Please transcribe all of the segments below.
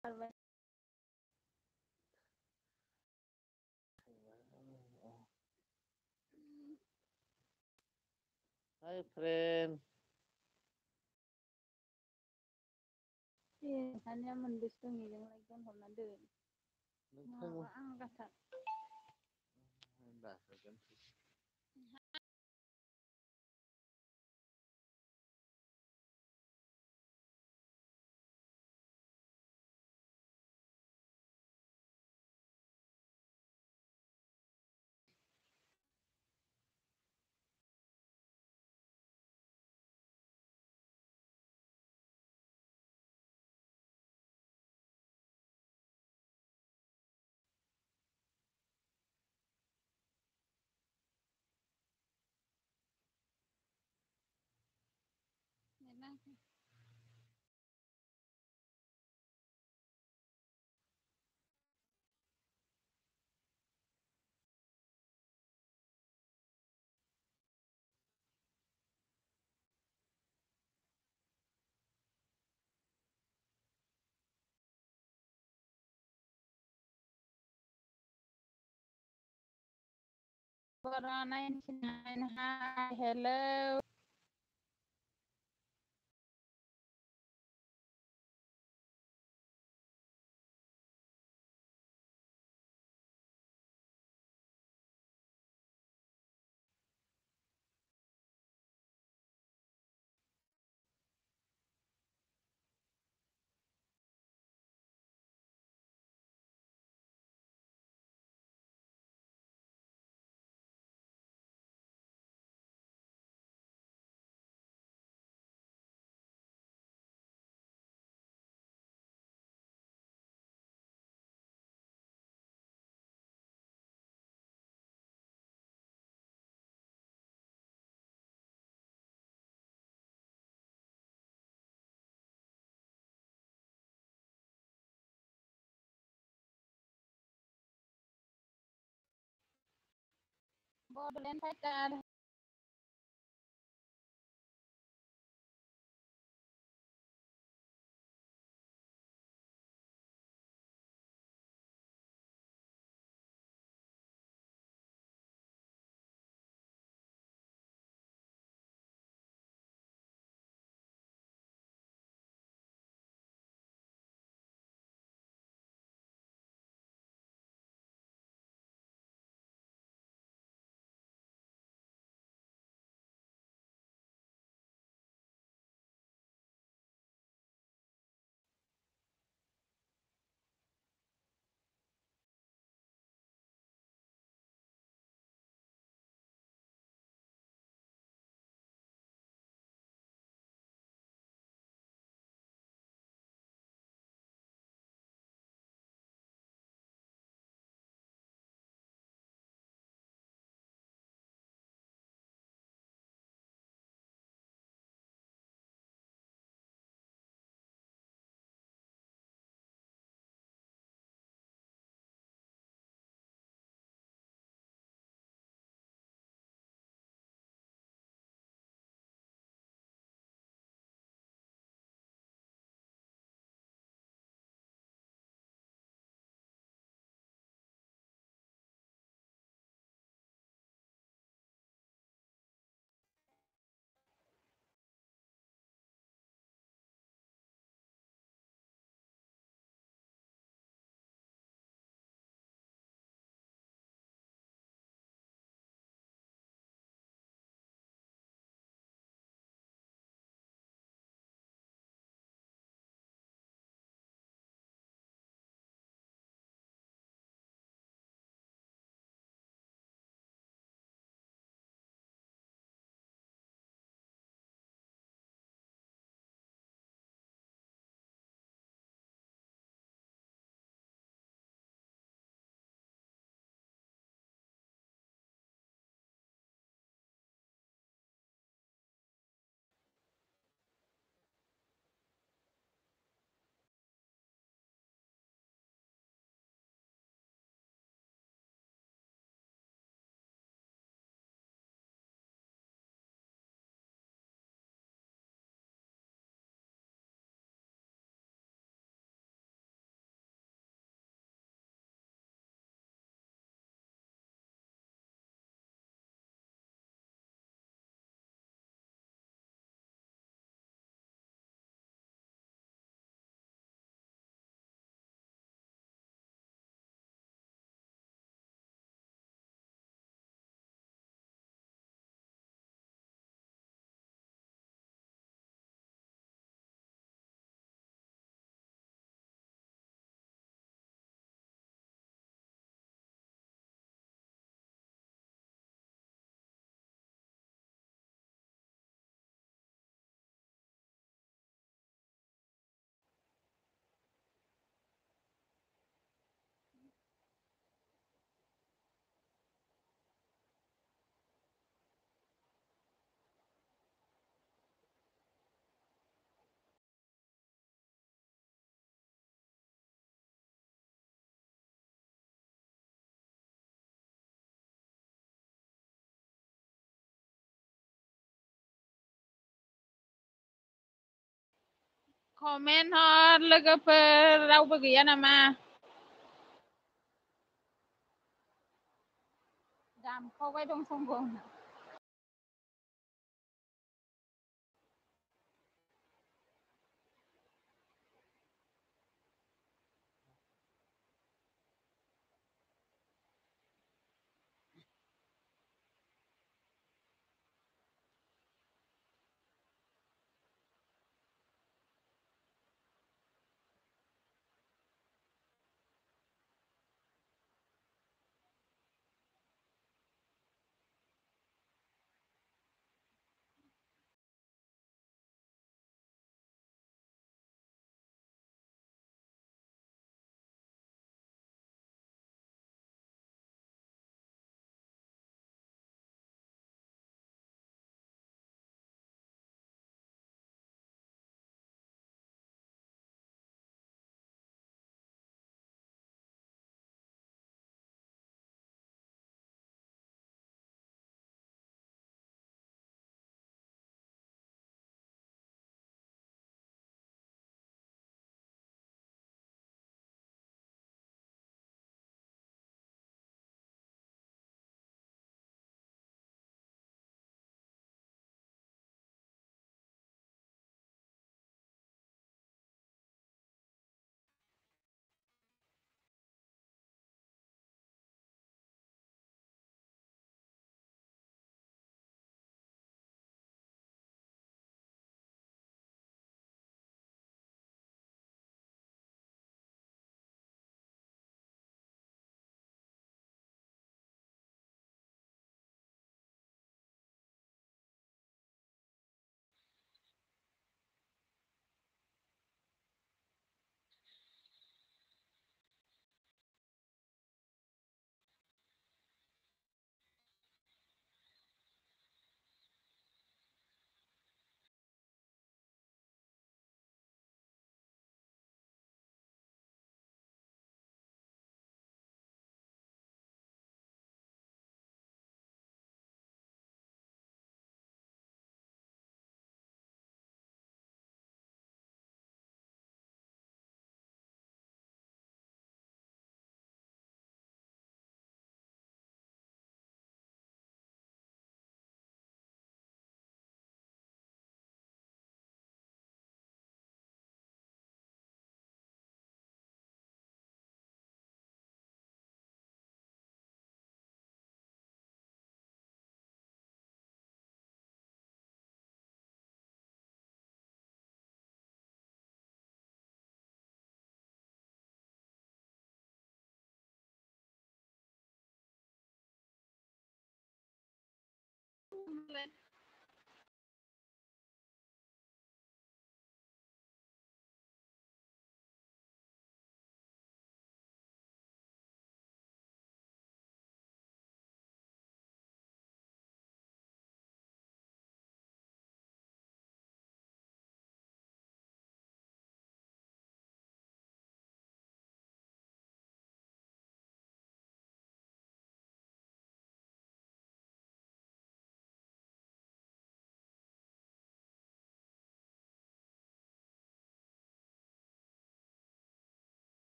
Hai friend. Hanya mendistungi yang lagi kan hôm nay đường mà ăn cả thật nên Corona 99 hi hello bò lên phải cả comment हर लोगोफोर रावबो गैया नामा? दामखावबाय दं समखौ।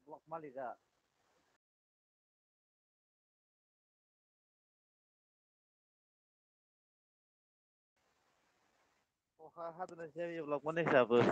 Blok Malika. अखा हादोंना जायो block मालिकाबो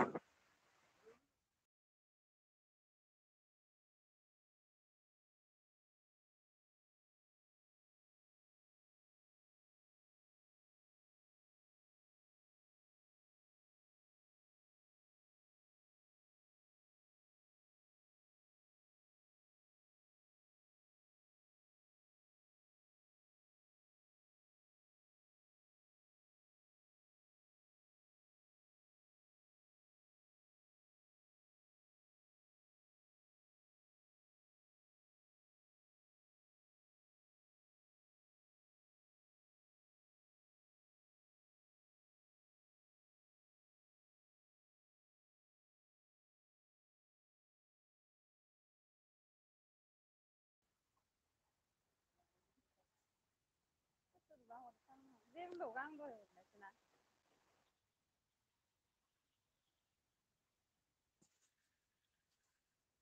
đổ gang rồi này thế nào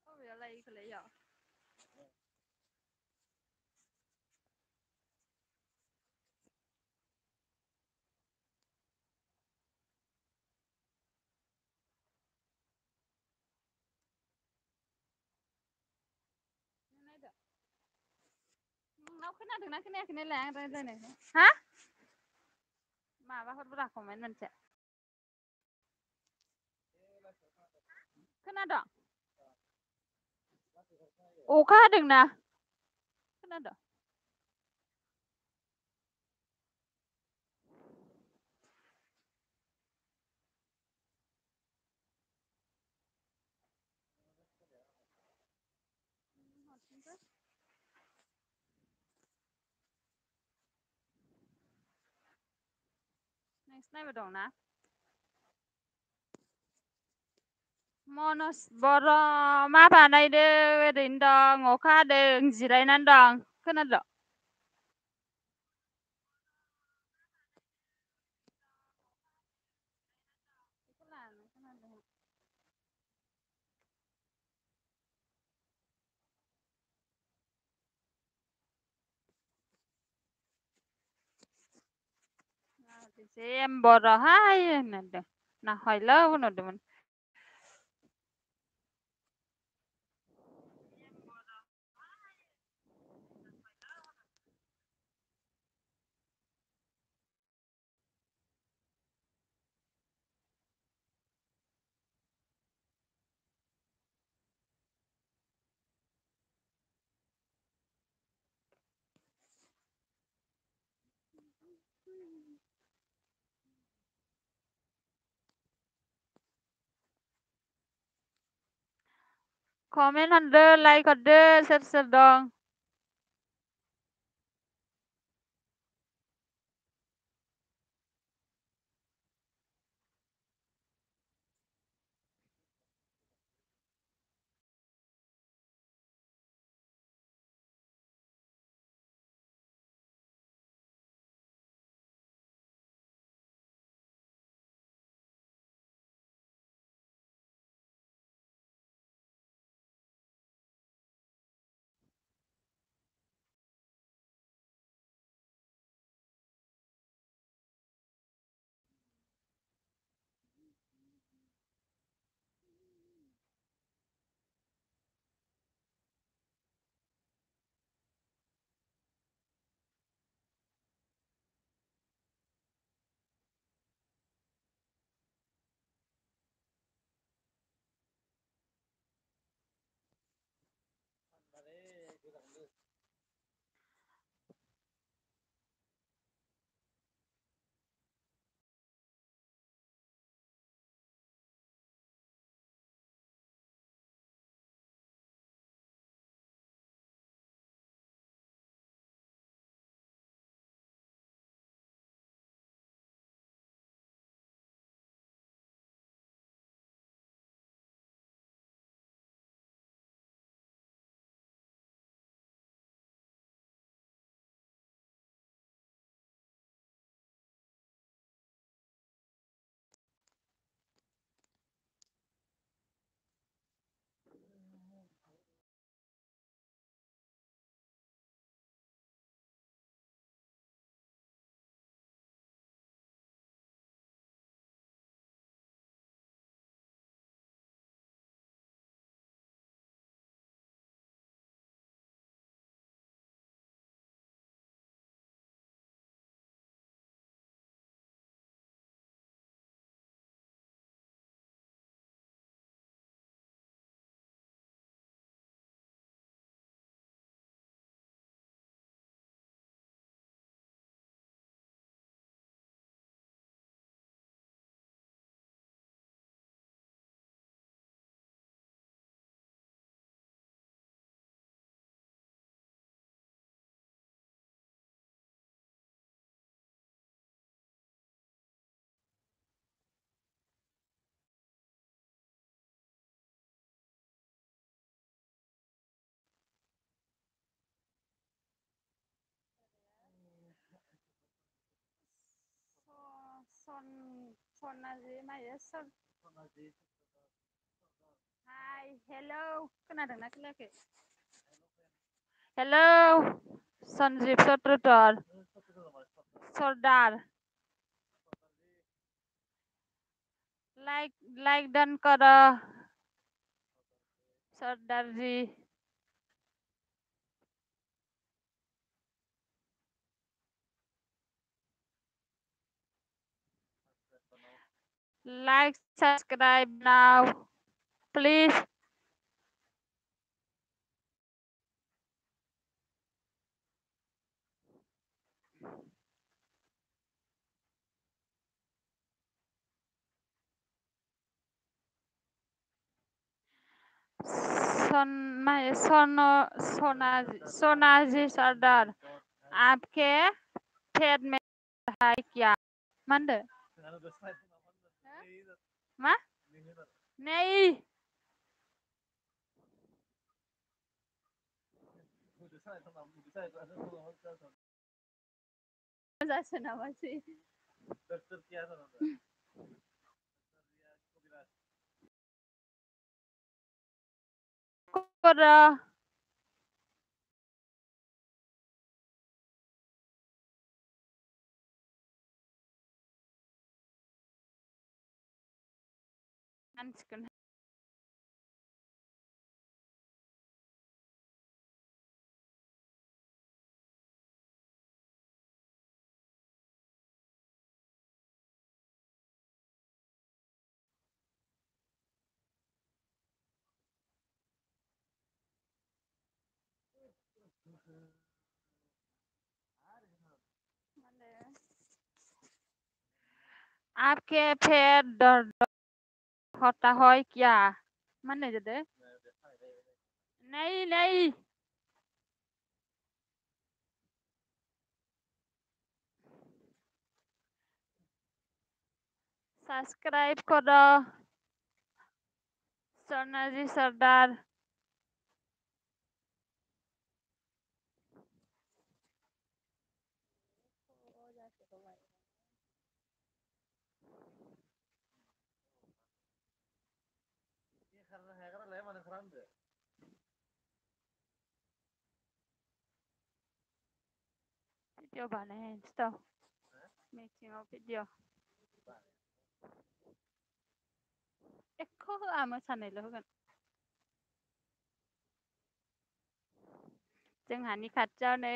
có việc lấy cái lấy giờ nó cái nào được nó cái này là đây đây này hả mà bác bắt đặt comment mình sẽ cái nào đó 오카 등나 끝난다. Next này vào na. Monos boro 마 바나이드 린덩 오카등 지라이난덩 끝난다. em boro hai nè na hỏi lâu nó được comment under like under share dong सनाजि मायो सनाजि हाय hello खोनादोंना खोनायाखै hello Sanjib सत्रधर सरदार like डन कर सरदार जी like subscribe now please Sonaji सरदार आपके पेट में है क्या मा होनदो मा नै जासो नामासै कर मानसिखौनो आपके पेट दर्द होता है क्या मा होननाय जादो नै सब्सक्राइब कर सोनाजी सरदार भिडिअ बानायनोसै थ' मिटिंआव भिडिअ एख' होआ मोसानायल' होगोन जोंहानि खाथियाव नै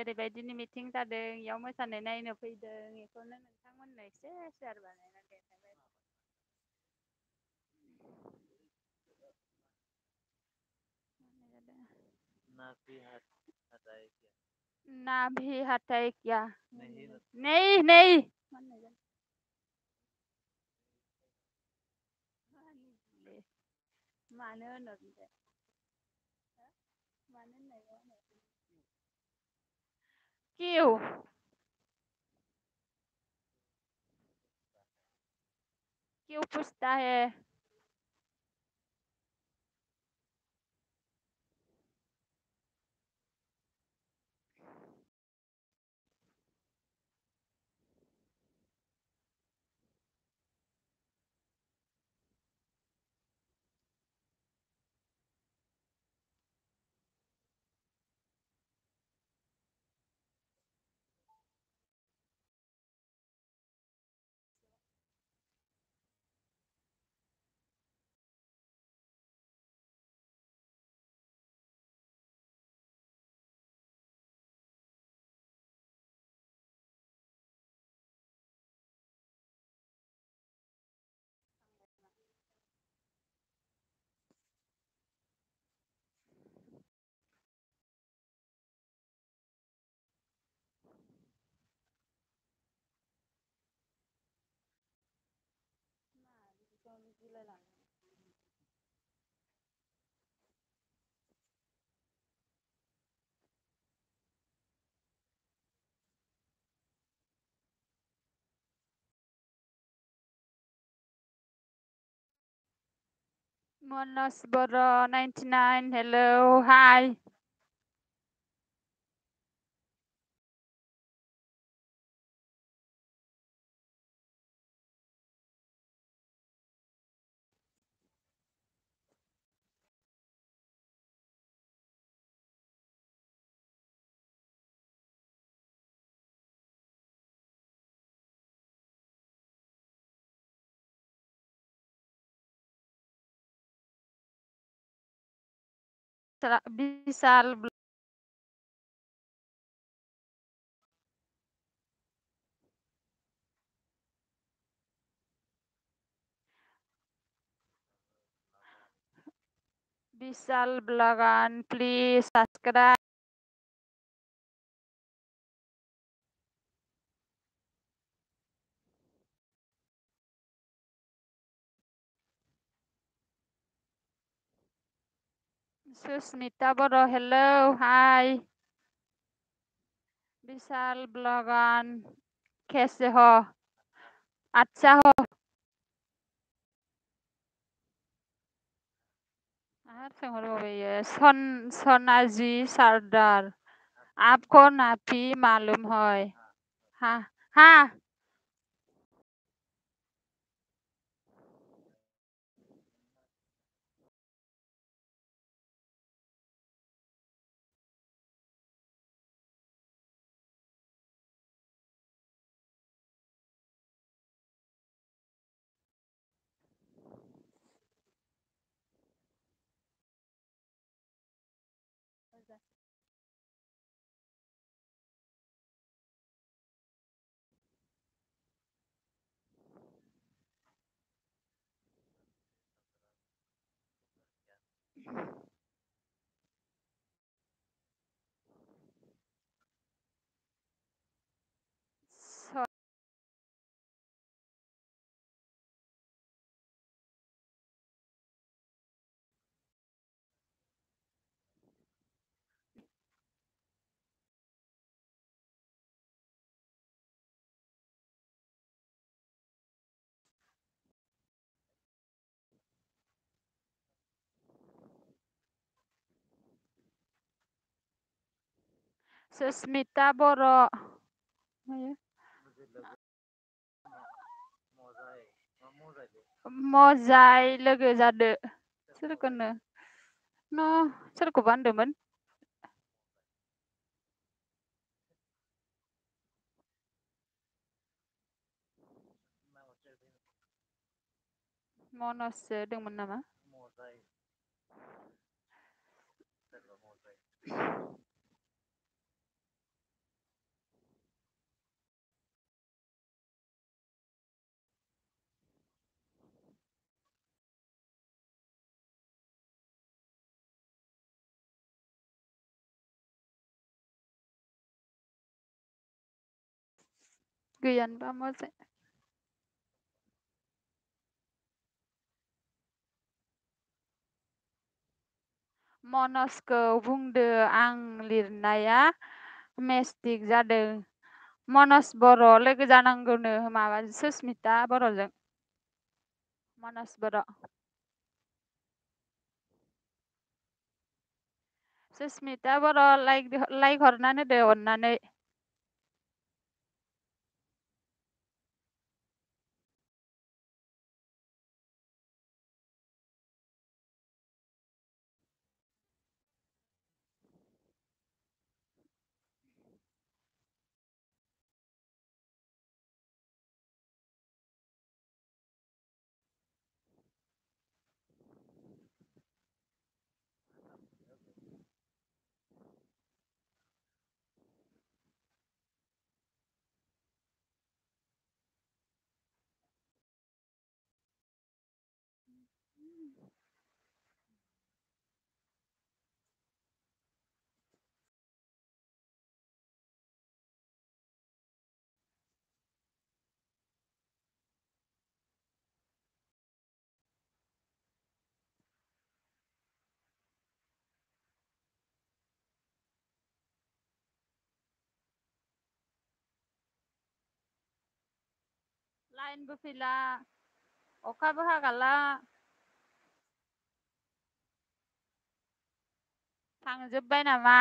ओरैबायदिनि मिटिं जादों इयाव मोसानाय नायनो फैदों बेखौनो नोंथांमोननो एसे सेयार बानायना देखायबाय नाभि हाथाय क्या नै मानो होनो मानो होननाय क्यों पूछता है Monos Boro 99 hello hi Vishal Vishal Balagan, please subscribe. Susmita Boro, hello, hi. Vishal Balagan, कैसे हो? अच्छा हो? सोनाजी सरदार, आपको नापी मालूम है? हाँ हाँ Susmita Boro. Mozai लोगो जादो. सोरखौनो? सोरखौबा होनदोंमोन? मनससो दंमोन नामा? गैयानोबा मजाय. मनसखौ बुंदो आं लिरनाया मिस्टेक जादों. मनस बर' लोगो जानांगौनो माबा सुस्मिता बर'जों. मनस बर'. सुस्मिता बर' लाइक हरनानै होदो अननानै. लाइनबो फैला. अखाबो हागाला. थांजोब्बाय नामा?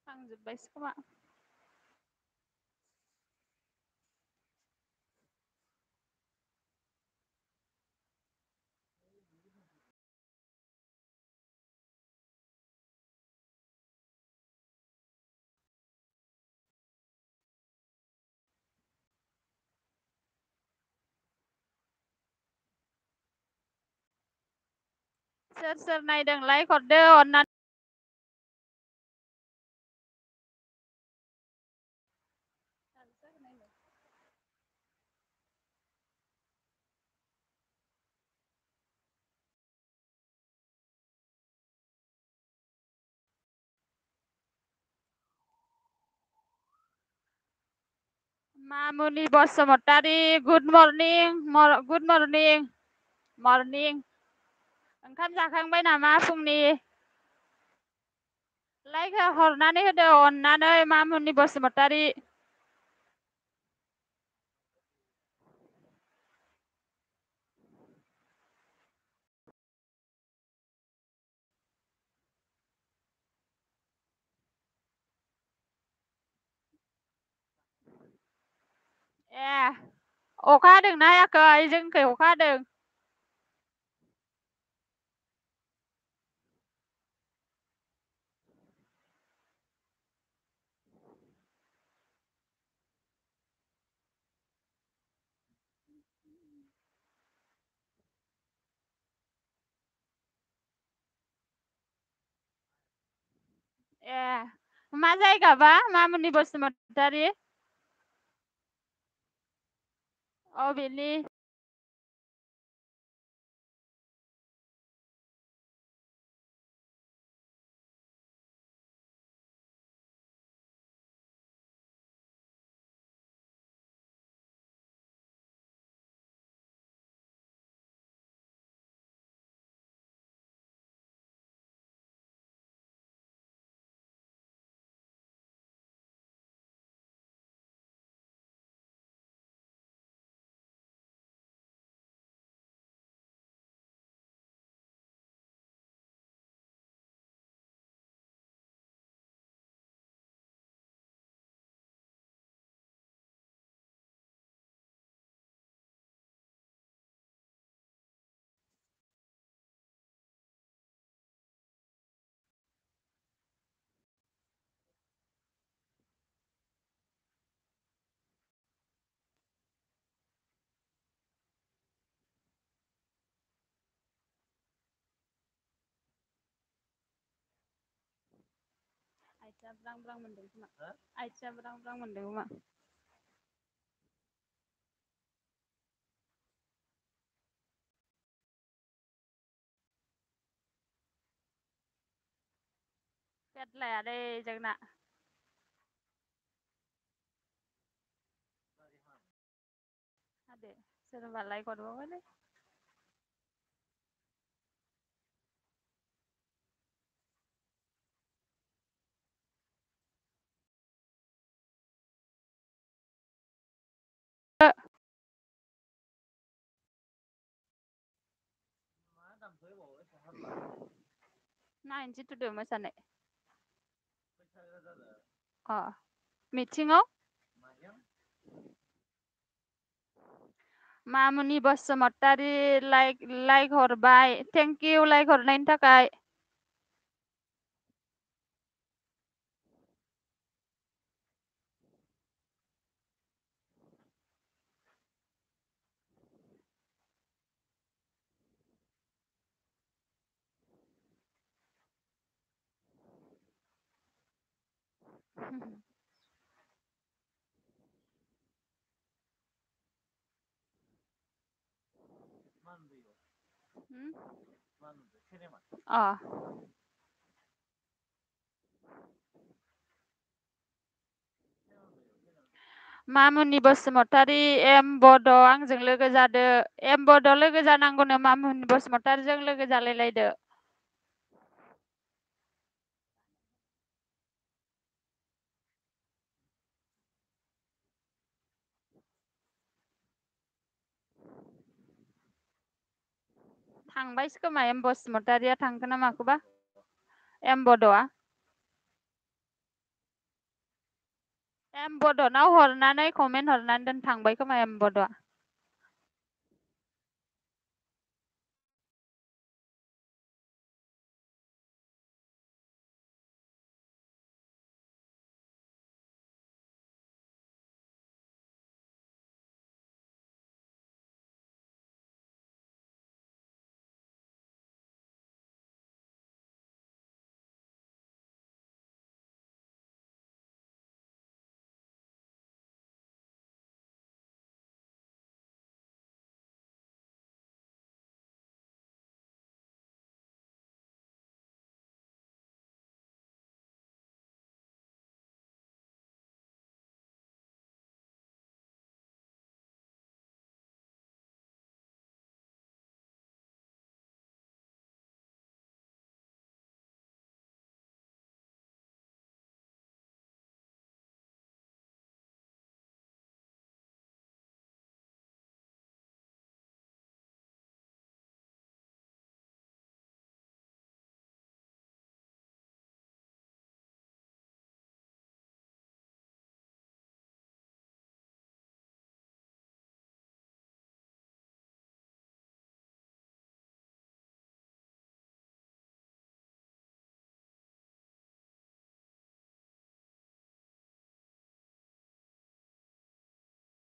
थांजोब्बायसो खोमा. सोर नायदों लाइक हरदो अननानै। मामुनि बसुमतारी गुड मर्निं ओंखाम जाखांबाय नामा फुंनि? लाइक हरनानै होदो अननानै मामुनि बसुमतारी। ए अखा हादोंना हायाखै? जोंखै अखा हादों। ए मा जायगाबा मामुनि बसुमतारी? अबेनि? आइथिंआ ब्रां ब्रां मोनदों खोमा। आइथिंआ ब्रां ब्रां मोनदों खोमा। पेटलायालै जोंना। हादे सोरबा लाइक हरबावबायलै। नायनोसै थुदो मोसानाय। अ मिथिङाव मामुनि बसुमतारी लाइक हरबाय। थेंक इउ लाइक हरनायनि थाखाय। अ मामुनि बसुमतारी एम बड' आंजों लोगो जादो। एम बड' लोगो जानांगौनो मामुनि बसुमतारीजों लोगो जालायलायदो। थांबायसो खोमा एम बसुमतारीया थांखो ना माखोबा एम बड'आ। एम बड'नाव हरनानै कमेन्ट हरनानै दोन थांबाय खोमा एम बड'आ।